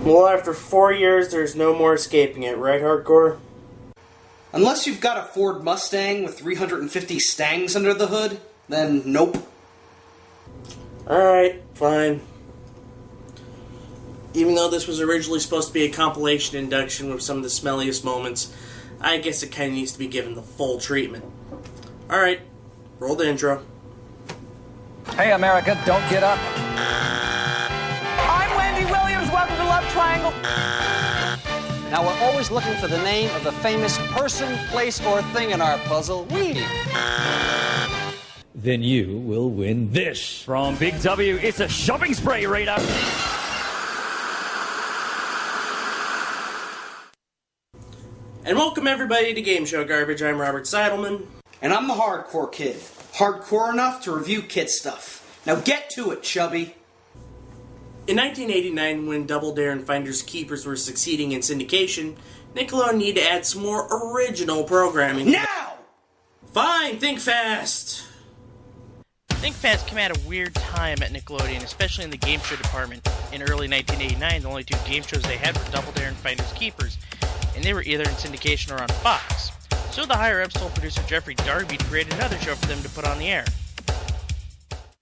Well, after 4 years, there's no more escaping it, right, Hardcore? Unless you've got a Ford Mustang with 350 Stangs under the hood, then nope. Alright, fine. Even though this was originally supposed to be a compilation induction with some of the smelliest moments, I guess it kind of needs to be given the full treatment. Alright, roll the intro. Hey, America, don't get up. I'm Wendy Williams. Welcome to Love Triangle. Now, we're always looking for the name of the famous person, place, or thing in our puzzle. Then you will win this. From Big W, it's a shopping spree, Rita. And welcome everybody to Game Show Garbage. I'm Robert Seidelman. And I'm the hardcore kid. Hardcore enough to review kid stuff. Now get to it, chubby. In 1989, when Double Dare and Finders Keepers were succeeding in syndication, Nickelodeon needed to add some more original programming. Now! Fine, think fast! Think Fast came at a weird time at Nickelodeon, especially in the game show department. In early 1989, the only two game shows they had were Double Dare and Finders Keepers, and they were either in syndication or on Fox. So the higher-ups told producer Jeffrey Darby to create another show for them to put on the air.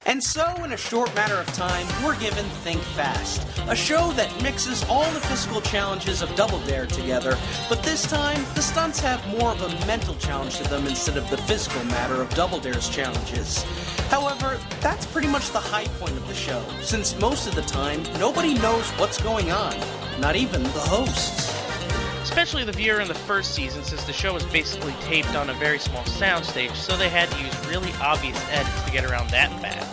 And so, in a short matter of time, we're given Think Fast, a show that mixes all the physical challenges of Double Dare together, but this time, the stunts have more of a mental challenge to them instead of the physical matter of Double Dare's challenges. However, that's pretty much the high point of the show, since most of the time, nobody knows what's going on, not even the hosts. Especially the viewer in the first season, since the show was basically taped on a very small soundstage, so they had to use really obvious edits to get around that fact.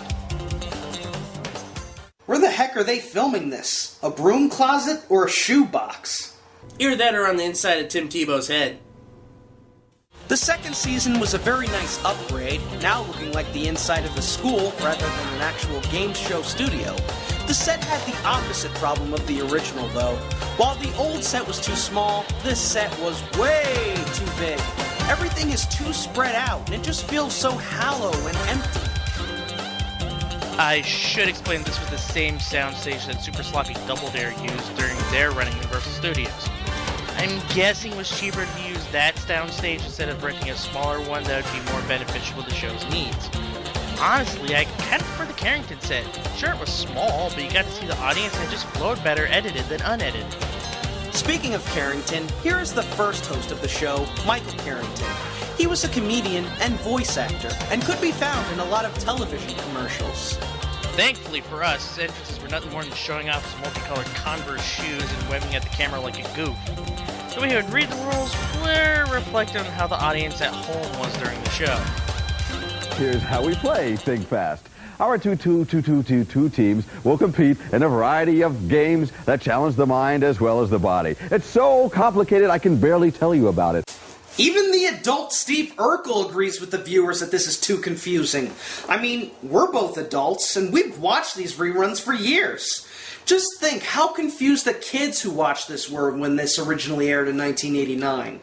Where the heck are they filming this? A broom closet or a shoebox? Either that or on the inside of Tim Tebow's head. The second season was a very nice upgrade, now looking like the inside of a school rather than an actual game show studio. The set had the opposite problem of the original, though. While the old set was too small, this set was way too big. Everything is too spread out, and it just feels so hollow and empty. I should explain this was the same soundstage that Super Sloppy Double Dare used during their run at Universal Studios. I'm guessing it was cheaper to use that soundstage instead of renting a smaller one that would be more beneficial to the show's needs. Honestly, I kind of prefer the Carrington set. Sure, it was small, but you got to see the audience and it just flowed better edited than unedited. Speaking of Carrington, here is the first host of the show, Michael Carrington. He was a comedian and voice actor, and could be found in a lot of television commercials. Thankfully for us, his entrances were nothing more than showing off his multicolored Converse shoes and waving at the camera like a goof. The way he would read the rules were reflected on how the audience at home was during the show. Here's how we play Think Fast. Our two teams will compete in a variety of games that challenge the mind as well as the body. It's so complicated I can barely tell you about it. Even the adult Steve Urkel agrees with the viewers that this is too confusing. I mean, we're both adults, and we've watched these reruns for years. Just think how confused the kids who watched this were when this originally aired in 1989.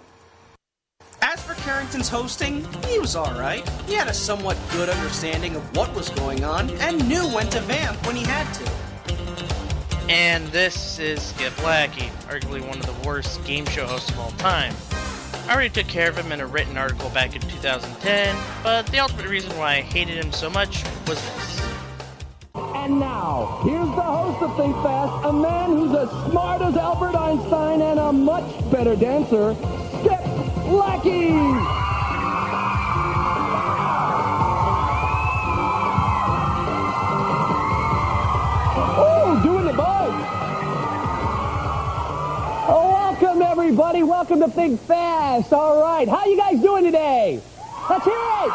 As for Carrington's hosting, he was alright. He had a somewhat good understanding of what was going on, and knew when to vamp when he had to. And this is Skip Lackey, arguably one of the worst game show hosts of all time. I already took care of him in a written article back in 2010, but the ultimate reason why I hated him so much was this. And now, here's the host of Think Fast, a man who's as smart as Albert Einstein and a much better dancer, Skip Lackey! Oh, doing the bug! Oh, welcome everybody, welcome to Think Fast. All right, how you guys doing today? Let's hear it!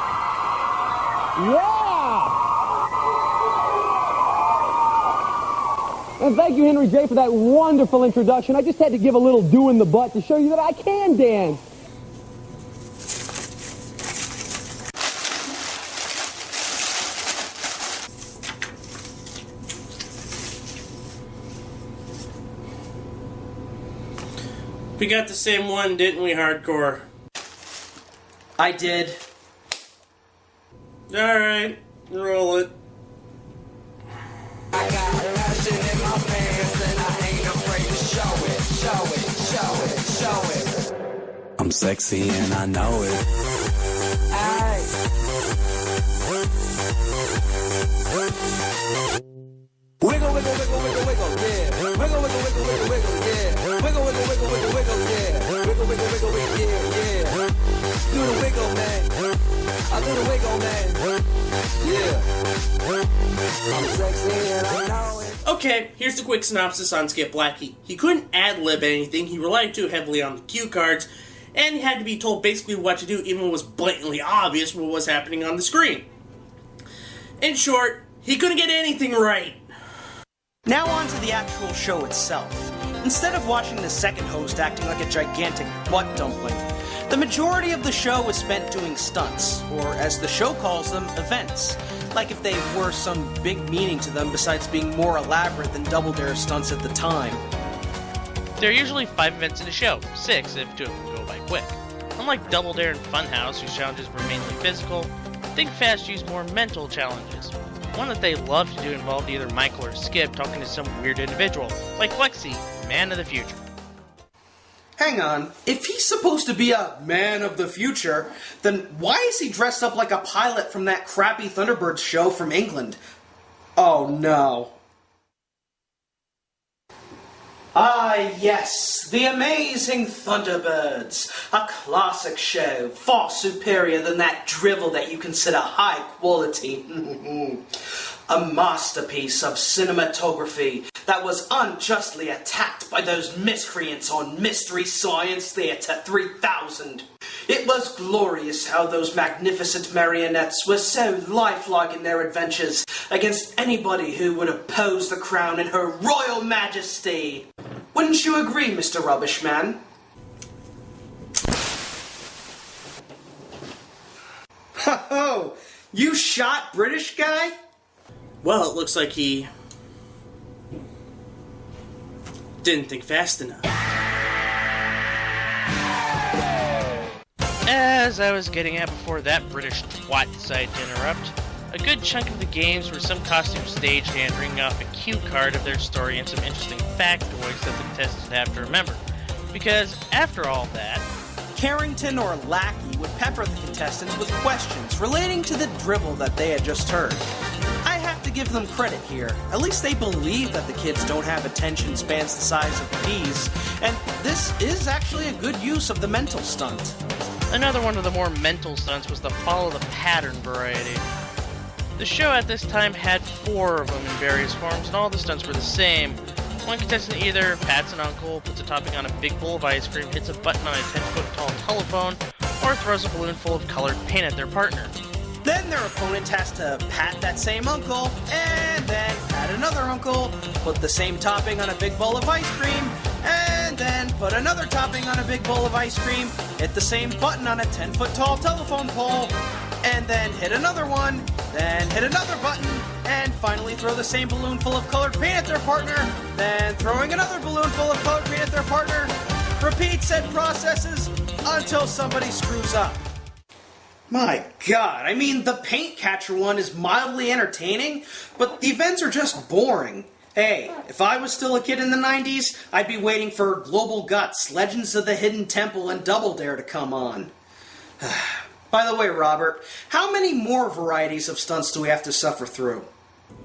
Yeah! And thank you, Henry J., for that wonderful introduction. I just had to give a little do in the butt to show you that I can dance. We got the same one, didn't we, Hardcore? I did. Alright, roll it. I got passion in my pants and I ain't afraid to I'm sexy and I know it. Wiggle, wiggle, wiggle, wiggle, wiggle, yeah. Wiggle, wiggle, wiggle, wiggle, wiggle, yeah. Wiggle, wiggle, wiggle, wiggle, wiggle, yeah. Wiggle, wiggle, wiggle, wiggle, yeah. Do the wiggle, man. I do the wiggle, man. Yeah. I'm sexy and I know it. Okay, here's the quick synopsis on Skip Blackie. He couldn't ad-lib anything, he relied too heavily on the cue cards, and he had to be told basically what to do even when it was blatantly obvious what was happening on the screen. In short, he couldn't get anything right. Now on to the actual show itself. Instead of watching the second host acting like a gigantic butt dumpling, the majority of the show was spent doing stunts, or as the show calls them, events. Like if they were some big meaning to them besides being more elaborate than Double Dare stunts at the time. There are usually 5 events in a show, 6 if 2 of them go by quick. Unlike Double Dare and Funhouse, whose challenges were mainly physical, Think Fast used more mental challenges. One that they loved to do involved either Michael or Skip talking to some weird individual, like Flexi, man of the future. Hang on, if he's supposed to be a man of the future, then why is he dressed up like a pilot from that crappy Thunderbirds show from England? Oh no. Ah yes, the amazing Thunderbirds. A classic show, far superior than that drivel that you consider high quality. A masterpiece of cinematography that was unjustly attacked by those miscreants on Mystery Science Theater 3000. It was glorious how those magnificent marionettes were so lifelike in their adventures against anybody who would oppose the crown in her royal majesty. Wouldn't you agree, Mr. Rubbishman? Ho-ho! You shot British guy? Well, it looks like he didn't think fast enough. As I was getting at before that British twat decided to interrupt, a good chunk of the games were some costume stagehand ringing off a cue card of their story and some interesting factoids that the contestants would have to remember. Because, after all that, Carrington or Lackey would pepper the contestants with questions relating to the drivel that they had just heard. I have to give them credit here. At least they believe that the kids don't have attention spans the size of peas, and this is actually a good use of the mental stunt. another one of the more mental stunts was the follow the pattern variety. The show at this time had 4 of them in various forms, and all the stunts were the same. One contestant either pats an uncle, puts a topping on a big bowl of ice cream, hits a button on a 10-foot tall telephone, or throws a balloon full of colored paint at their partner. Then their opponent has to pat that same uncle, and then pat another uncle, put the same topping on a big bowl of ice cream, and then put another topping on a big bowl of ice cream, hit the same button on a 10-foot tall telephone pole, and then hit another one, then hit another button, and finally throw the same balloon full of colored paint at their partner, then throwing another balloon full of colored paint at their partner. Repeat said processes until somebody screws up. My God, I mean, the paint catcher one is mildly entertaining, but the events are just boring. Hey, if I was still a kid in the 90s, I'd be waiting for Global Guts, Legends of the Hidden Temple, and Double Dare to come on. By the way, Robert, how many more varieties of stunts do we have to suffer through?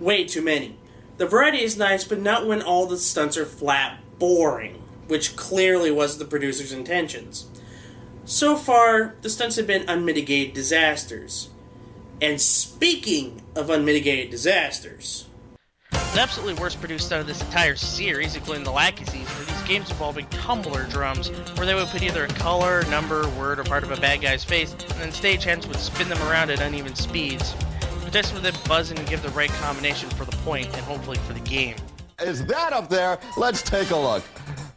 Way too many. The variety is nice, but not when all the stunts are flat boring, which clearly was the producer's intentions. So far, the stunts have been unmitigated disasters. And speaking of unmitigated disasters... The absolutely worst produced stunt of this entire series, including the Lackey season, are these games involving tumbler drums, where they would put either a color, number, word, or part of a bad guy's face, and then stagehands would spin them around at uneven speeds. Contestants would then buzz in and give the right combination for the point, and hopefully for the game. Is that up there? Let's take a look.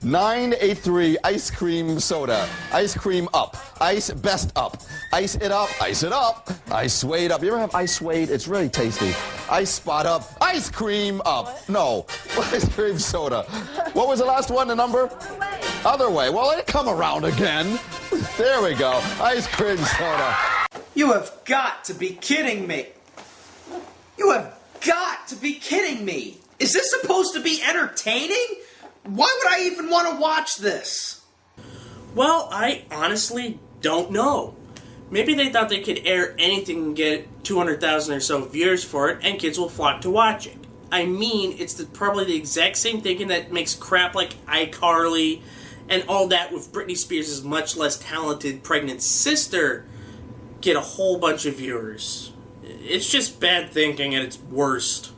983 ice cream soda. Ice cream up. Ice best up. Ice it up. Ice it up. Ice suede up. You ever have ice suede? It's really tasty. Ice spot up. Ice cream up. No. Ice cream soda. What was the last one, the number? Other way. Well, it'll come around again. There we go. Ice cream soda. You have got to be kidding me. You have got to be kidding me. Is this supposed to be entertaining? Why would I even want to watch this? Well, I honestly don't know. Maybe they thought they could air anything and get 200,000 or so viewers for it, and kids will flock to watch it. I mean, it's probably the exact same thinking that makes crap like iCarly and all that with Britney Spears' much less talented pregnant sister get a whole bunch of viewers. It's just bad thinking at its worst.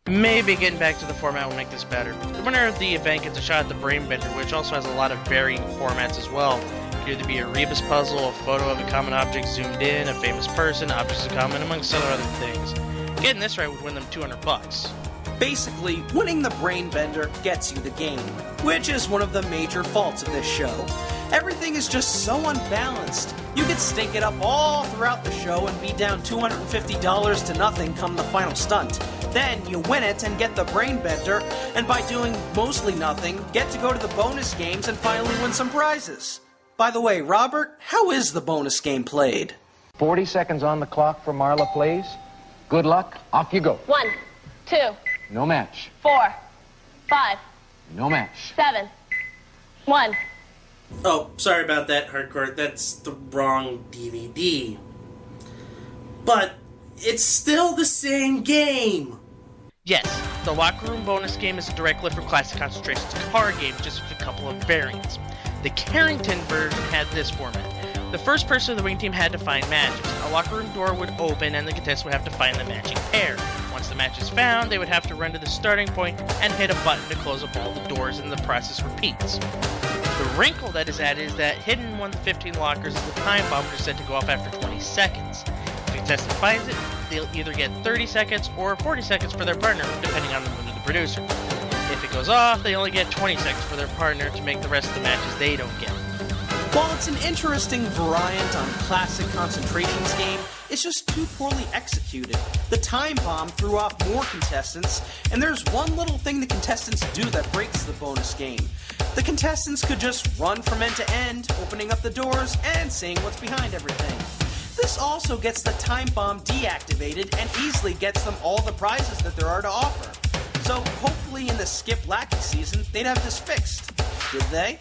Maybe getting back to the format will make this better. The winner of the event gets a shot at the Brain Bender, which also has a lot of varying formats as well. It could either be a rebus puzzle, a photo of a common object zoomed in, a famous person, objects of common, amongst other things. Getting this right would win them $200. Basically, winning the Brain Bender gets you the game, which is one of the major faults of this show. Everything is just so unbalanced. You could stink it up all throughout the show and be down $250 to nothing come the final stunt. Then you win it and get the Brain Bender, and by doing mostly nothing, get to go to the bonus games and finally win some prizes. By the way, Robert, how is the bonus game played? 40 seconds on the clock for Marla, please. Good luck. Off you go. 1, 2, No match. 4, 5, No match. 7, 1. Oh, sorry about that, Hardcore. That's the wrong DVD. But it's still the same game. Yes, the Locker Room bonus game is a direct lift from Classic Concentration's card game, just with a couple of variants. The Carrington version had this format. The first person of the winning team had to find matches. A locker room door would open and the contestant would have to find the matching pair. Once the match is found, they would have to run to the starting point and hit a button to close up all the doors, and the process repeats. The wrinkle that is added is that hidden in one of the 15 lockers is the time bomb, which is set to go off after 20 seconds. If the contestant finds it, they'll either get 30 seconds or 40 seconds for their partner, depending on the mood of the producer. If it goes off, they only get 20 seconds for their partner to make the rest of the matches they don't get. While it's an interesting variant on Classic Concentration's game, it's just too poorly executed. The time bomb threw off more contestants, and there's one little thing the contestants do that breaks the bonus game. The contestants could just run from end to end, opening up the doors and seeing what's behind everything. This also gets the time bomb deactivated and easily gets them all the prizes that there are to offer. So hopefully in the Skip Lackey season, they'd have this fixed. Did they?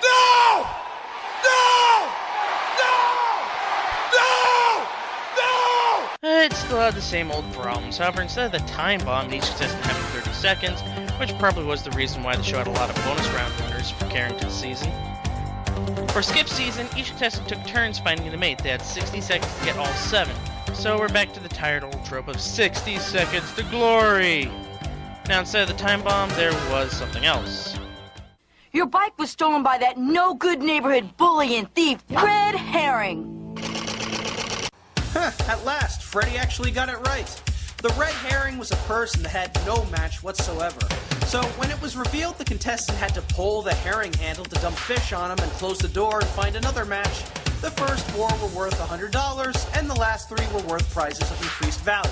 No! No! No! No! No! It still had the same old problems. However, instead of the time bomb, each contestant having 30 seconds, which probably was the reason why the show had a lot of bonus round winners for Carrington's season. For Skip's season, each contestant took turns finding the mate. They had 60 seconds to get all 7. So we're back to the tired old trope of 60 seconds to glory. Now instead of the time bomb, there was something else. Your bike was stolen by that no-good neighborhood bully and thief, Red Herring. At last, Freddy actually got it right. The Red Herring was a person that had no match whatsoever. So when it was revealed the contestant had to pull the herring handle to dump fish on him and close the door and find another match, the first 4 were worth $100 and the last 3 were worth prizes of increased value.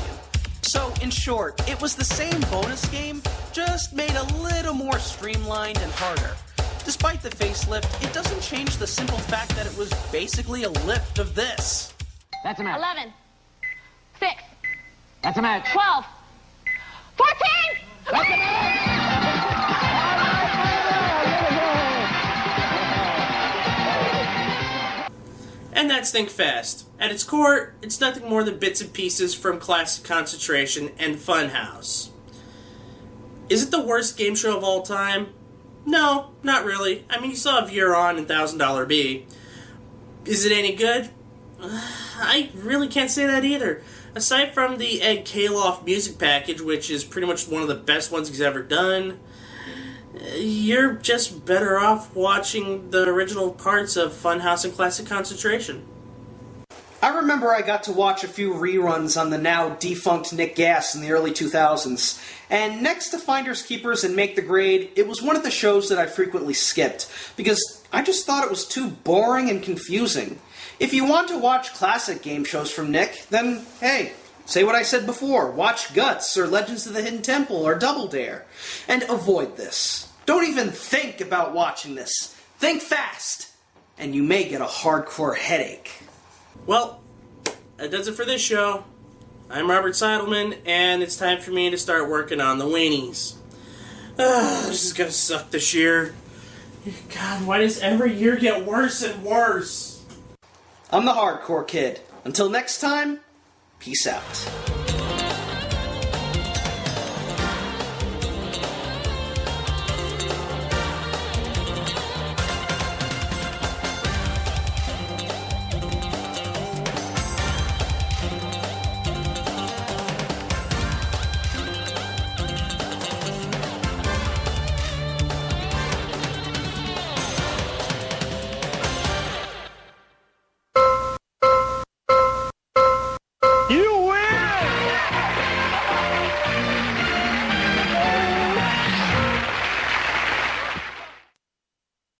So, in short, it was the same bonus game, just made a little more streamlined and harder. Despite the facelift, it doesn't change the simple fact that it was basically a lift of this. That's a match. 11, 6, That's a match. 12, 14! That's a match! And that's Think Fast. At its core, it's nothing more than bits and pieces from Classic Concentration and Funhouse. Is it the worst game show of all time? No, not really. I mean, you saw Veer On and $1,000 B. Is it any good? I really can't say that either. Aside from the Ed Kaloff music package, which is pretty much one of the best ones he's ever done, you're just better off watching the original parts of Funhouse and Classic Concentration. I remember I got to watch a few reruns on the now defunct Nick Gas in the early 2000s, and next to Finders Keepers and Make the Grade, it was one of the shows that I frequently skipped, because I just thought it was too boring and confusing. If you want to watch classic game shows from Nick, then hey, say what I said before, watch Guts or Legends of the Hidden Temple or Double Dare, and avoid this. Don't even think about watching this. Think fast, and you may get a hardcore headache. Well, that does it for this show. I'm Robert Seidelman, and it's time for me to start working on the weenies. This is gonna suck this year. God, why does every year get worse and worse? I'm the Hardcore Kid. Until next time, peace out. You